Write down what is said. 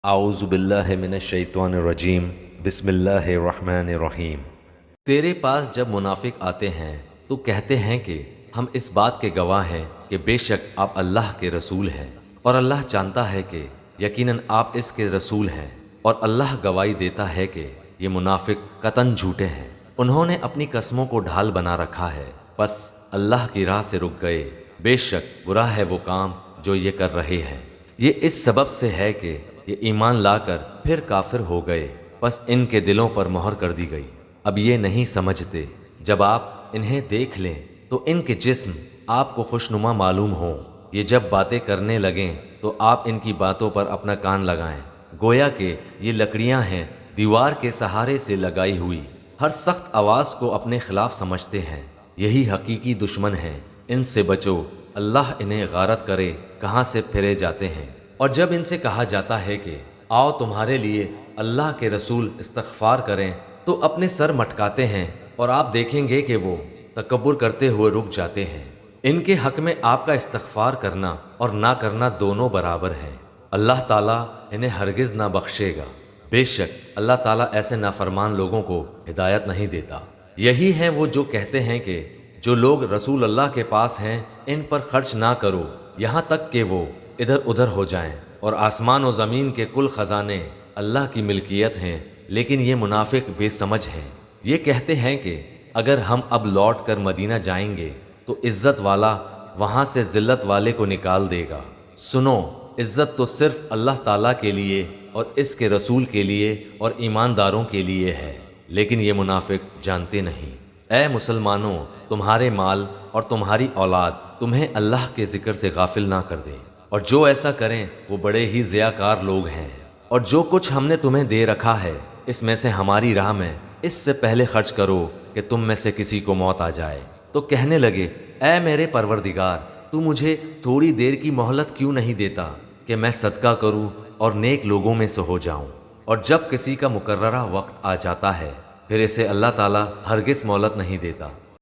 اعوذ باللہ من الشیطان الرجیم بسم اللہ الرحمن الرحیم۔ تیرے پاس جب منافق آتے ہیں تو کہتے ہیں کہ ہم اس بات کے گواہ ہیں کہ بے شک آپ اللہ کے رسول ہیں، اور اللہ جانتا ہے کہ یقیناً آپ اس کے رسول ہیں، اور اللہ گواہی دیتا ہے کہ یہ منافق قطعاً جھوٹے ہیں۔ انہوں نے اپنی قسموں کو ڈھال بنا رکھا ہے، بس اللہ کی راہ سے رک گئے۔ بے شک برا ہے وہ کام جو یہ کر رہے ہیں۔ یہ اس سبب سے ہے کہ یہ ایمان لا کر پھر کافر ہو گئے، بس ان کے دلوں پر مہر کر دی گئی۔ اب یہ نہیں سمجھتے جب آپ انہیں دیکھ لیں تو ان کے جسم آپ کو خوشنما معلوم ہوں، یہ جب باتیں کرنے لگیں تو آپ ان کی باتوں پر اپنا کان لگائیں، گویا کہ یہ لکڑیاں ہیں دیوار کے سہارے سے لگائی ہوئی، ہر سخت آواز کو اپنے خلاف سمجھتے ہیں۔ یہی حقیقی دشمن ہیں، ان سے بچو، اللہ انہیں غارت کرے کہاں سے پھرے جاتے ہیں۔ اور جب ان سے کہا جاتا ہے کہ آؤ تمہارے لیے اللہ کے رسول استغفار کریں تو اپنے سر مٹکاتے ہیں، اور آپ دیکھیں گے کہ وہ تکبر کرتے ہوئے رک جاتے ہیں۔ ان کے حق میں آپ کا استغفار کرنا اور نہ کرنا دونوں برابر ہیں۔ اللہ تعالیٰ انہیں ہرگز نہ بخشے گا، بے شک اللہ تعالیٰ ایسے نافرمان لوگوں کو ہدایت نہیں دیتا۔ یہی ہیں وہ جو کہتے ہیں کہ جو لوگ رسول اللہ کے پاس ہیں ان پر خرچ نہ کرو یہاں تک کہ وہ ادھر ادھر ہو جائیں، اور آسمان و زمین کے کل خزانے اللہ کی ملکیت ہیں، لیکن یہ منافق بے سمجھ ہیں۔ یہ کہتے ہیں کہ اگر ہم اب لوٹ کر مدینہ جائیں گے تو عزت والا وہاں سے ذلت والے کو نکال دے گا۔ سنو، عزت تو صرف اللہ تعالیٰ کے لیے اور اس کے رسول کے لیے اور ایمانداروں کے لیے ہے، لیکن یہ منافق جانتے نہیں۔ اے مسلمانوں، تمہارے مال اور تمہاری اولاد تمہیں اللہ کے ذکر سے غافل نہ کر دیں، اور جو ایسا کریں وہ بڑے ہی ضیاءکار لوگ ہیں۔ اور جو کچھ ہم نے تمہیں دے رکھا ہے اس میں سے ہماری راہ میں اس سے پہلے خرچ کرو کہ تم میں سے کسی کو موت آ جائے۔ تو کہنے لگے، اے میرے پروردگار، تو مجھے تھوڑی دیر کی مہلت کیوں نہیں دیتا کہ میں صدقہ کروں اور نیک لوگوں میں سے ہو جاؤں؟ اور جب کسی کا مقررہ وقت آ جاتا ہے پھر اسے اللہ تعالیٰ ہرگز مہلت نہیں دیتا۔